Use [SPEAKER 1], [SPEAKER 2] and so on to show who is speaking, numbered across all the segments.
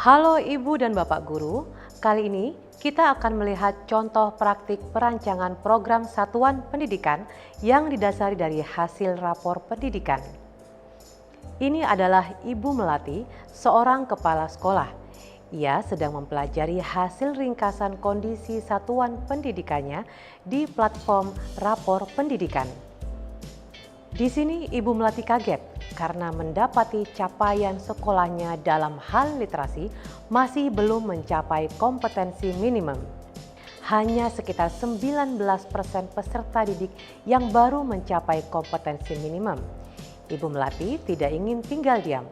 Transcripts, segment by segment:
[SPEAKER 1] Halo Ibu dan Bapak Guru, kali ini kita akan melihat contoh praktik perancangan program satuan pendidikan yang didasari dari hasil rapor pendidikan. Ini adalah Ibu Melati, seorang kepala sekolah. Ia sedang mempelajari hasil ringkasan kondisi satuan pendidikannya di platform rapor pendidikan. Di sini Ibu Melati kaget karena mendapati capaian sekolahnya dalam hal literasi masih belum mencapai kompetensi minimum. Hanya sekitar 19% peserta didik yang baru mencapai kompetensi minimum. Ibu Melati tidak ingin tinggal diam.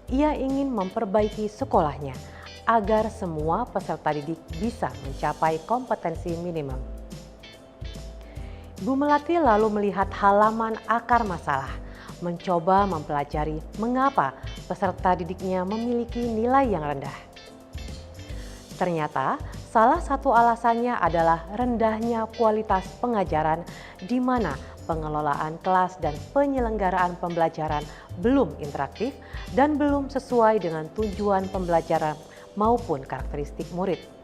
[SPEAKER 1] Ia ingin memperbaiki sekolahnya agar semua peserta didik bisa mencapai kompetensi minimum. Bu Melati lalu melihat halaman akar masalah, mencoba mempelajari mengapa peserta didiknya memiliki nilai yang rendah. Ternyata salah satu alasannya adalah rendahnya kualitas pengajaran di mana pengelolaan kelas dan penyelenggaraan pembelajaran belum interaktif dan belum sesuai dengan tujuan pembelajaran maupun karakteristik murid.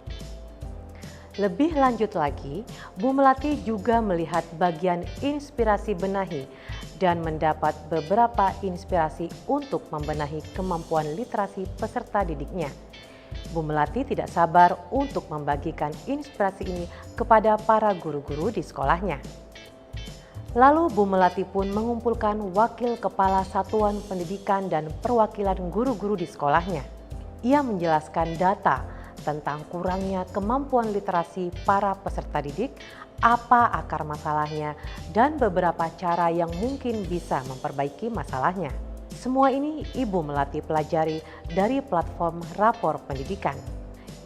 [SPEAKER 1] Lebih lanjut lagi, Bu Melati juga melihat bagian inspirasi benahi dan mendapat beberapa inspirasi untuk membenahi kemampuan literasi peserta didiknya. Bu Melati tidak sabar untuk membagikan inspirasi ini kepada para guru-guru di sekolahnya. Lalu Bu Melati pun mengumpulkan wakil kepala satuan pendidikan dan perwakilan guru-guru di sekolahnya. Ia menjelaskan data tentang kurangnya kemampuan literasi para peserta didik, apa akar masalahnya, dan beberapa cara yang mungkin bisa memperbaiki masalahnya. Semua ini Ibu Melati pelajari dari platform rapor pendidikan.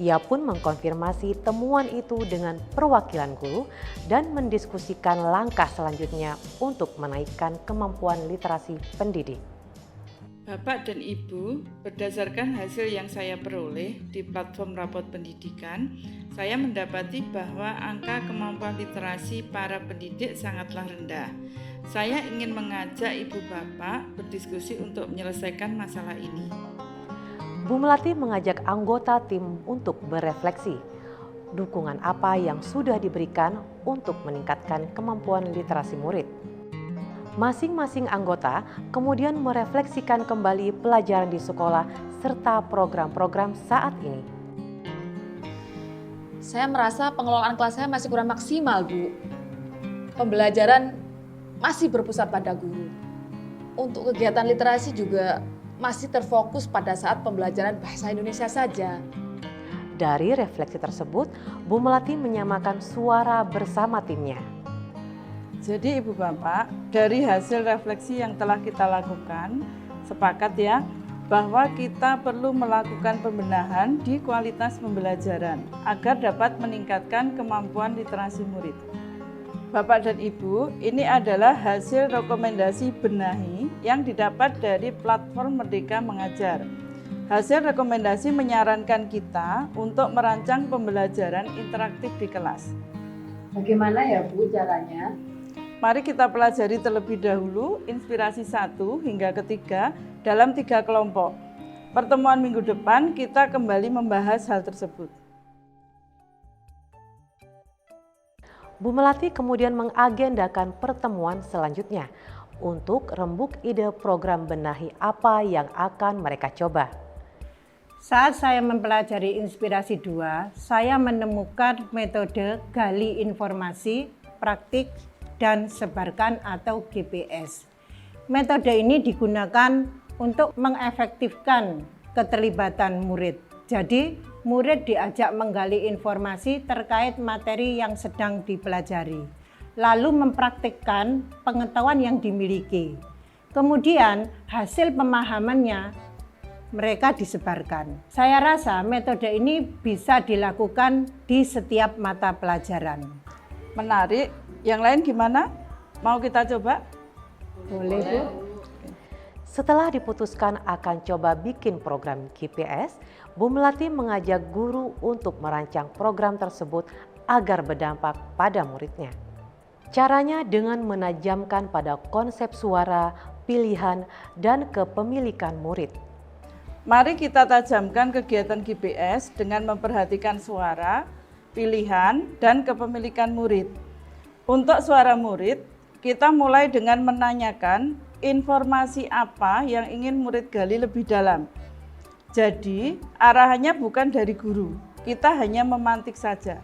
[SPEAKER 1] Ia pun mengkonfirmasi temuan itu dengan perwakilan guru dan mendiskusikan langkah selanjutnya untuk menaikkan kemampuan literasi pendidik.
[SPEAKER 2] Bapak dan Ibu, berdasarkan hasil yang saya peroleh di platform rapor pendidikan, saya mendapati bahwa angka kemampuan literasi para pendidik sangatlah rendah. Saya ingin mengajak Ibu Bapak berdiskusi untuk menyelesaikan masalah ini.
[SPEAKER 1] Bu Melati mengajak anggota tim untuk berefleksi. Dukungan apa yang sudah diberikan untuk meningkatkan kemampuan literasi murid. Masing-masing anggota kemudian merefleksikan kembali pelajaran di sekolah serta program-program saat ini.
[SPEAKER 3] Saya merasa pengelolaan kelas saya masih kurang maksimal, Bu. Pembelajaran masih berpusat pada guru. Untuk kegiatan literasi juga masih terfokus pada saat pembelajaran bahasa Indonesia saja.
[SPEAKER 1] Dari refleksi tersebut, Bu Melati menyamakan suara bersama timnya.
[SPEAKER 2] Jadi Ibu Bapak, dari hasil refleksi yang telah kita lakukan, sepakat ya, bahwa kita perlu melakukan pembenahan di kualitas pembelajaran agar dapat meningkatkan kemampuan literasi murid. Bapak dan Ibu, ini adalah hasil rekomendasi benahi yang didapat dari platform Merdeka Mengajar. Hasil rekomendasi menyarankan kita untuk merancang pembelajaran interaktif di kelas.
[SPEAKER 3] Bagaimana ya, Bu, caranya?
[SPEAKER 2] Mari kita pelajari terlebih dahulu inspirasi 1 hingga ketiga dalam 3 kelompok. Pertemuan minggu depan kita kembali membahas hal tersebut.
[SPEAKER 1] Bu Melati kemudian mengagendakan pertemuan selanjutnya untuk rembuk ide program benahi apa yang akan mereka coba.
[SPEAKER 4] Saat saya mempelajari inspirasi 2, saya menemukan metode gali informasi, praktik, dan sebarkan atau GPS. Metode ini digunakan untuk mengefektifkan keterlibatan murid. Jadi, murid diajak menggali informasi terkait materi yang sedang dipelajari, lalu mempraktikkan pengetahuan yang dimiliki. Kemudian, hasil pemahamannya mereka disebarkan. Saya rasa metode ini bisa dilakukan di setiap mata pelajaran.
[SPEAKER 2] Menarik. Yang lain gimana? Mau kita coba?
[SPEAKER 4] Boleh, Bu.
[SPEAKER 1] Setelah diputuskan akan coba bikin program GPS, Bu Melati mengajak guru untuk merancang program tersebut agar berdampak pada muridnya. Caranya dengan menajamkan pada konsep suara, pilihan, dan kepemilikan murid.
[SPEAKER 2] Mari kita tajamkan kegiatan GPS dengan memperhatikan suara, pilihan, dan kepemilikan murid. Untuk suara murid, kita mulai dengan menanyakan informasi apa yang ingin murid gali lebih dalam. Jadi, arahannya bukan dari guru, kita hanya memantik saja.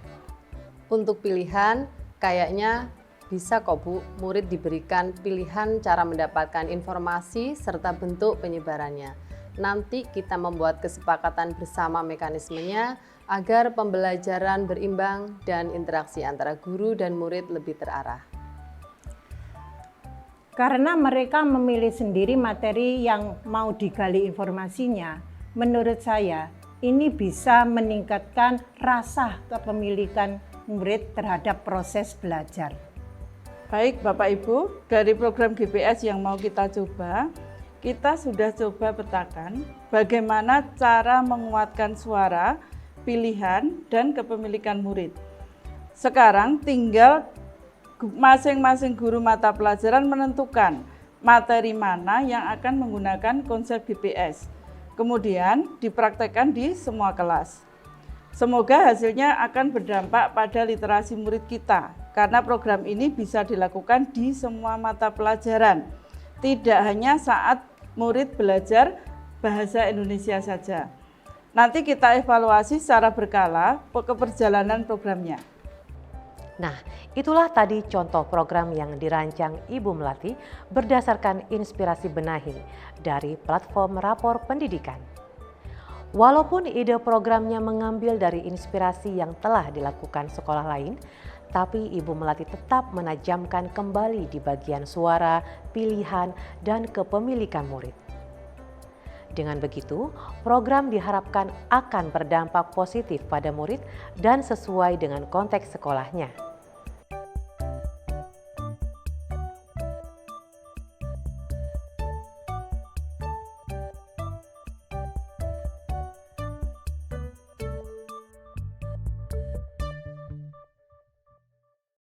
[SPEAKER 5] Untuk pilihan, kayaknya bisa kok Bu, murid diberikan pilihan cara mendapatkan informasi serta bentuk penyebarannya. Nanti kita membuat kesepakatan bersama mekanismenya agar pembelajaran berimbang dan interaksi antara guru dan murid lebih terarah.
[SPEAKER 4] Karena mereka memilih sendiri materi yang mau digali informasinya, menurut saya ini bisa meningkatkan rasa kepemilikan murid terhadap proses belajar.
[SPEAKER 2] Baik Bapak Ibu, dari program GPS yang mau kita coba, kita sudah coba petakan bagaimana cara menguatkan suara, pilihan, dan kepemilikan murid. Sekarang tinggal masing-masing guru mata pelajaran menentukan materi mana yang akan menggunakan konsep GPS. Kemudian dipraktekkan di semua kelas. Semoga hasilnya akan berdampak pada literasi murid kita, karena program ini bisa dilakukan di semua mata pelajaran, tidak hanya saat murid belajar bahasa Indonesia saja. Nanti kita evaluasi secara berkala keberjalanan programnya.
[SPEAKER 1] Nah, itulah tadi contoh program yang dirancang Ibu Melati berdasarkan inspirasi Benahi dari platform Rapor Pendidikan. Walaupun ide programnya mengambil dari inspirasi yang telah dilakukan sekolah lain, tapi Ibu Melati tetap menajamkan kembali di bagian suara, pilihan, dan kepemilikan murid. Dengan begitu, program diharapkan akan berdampak positif pada murid dan sesuai dengan konteks sekolahnya.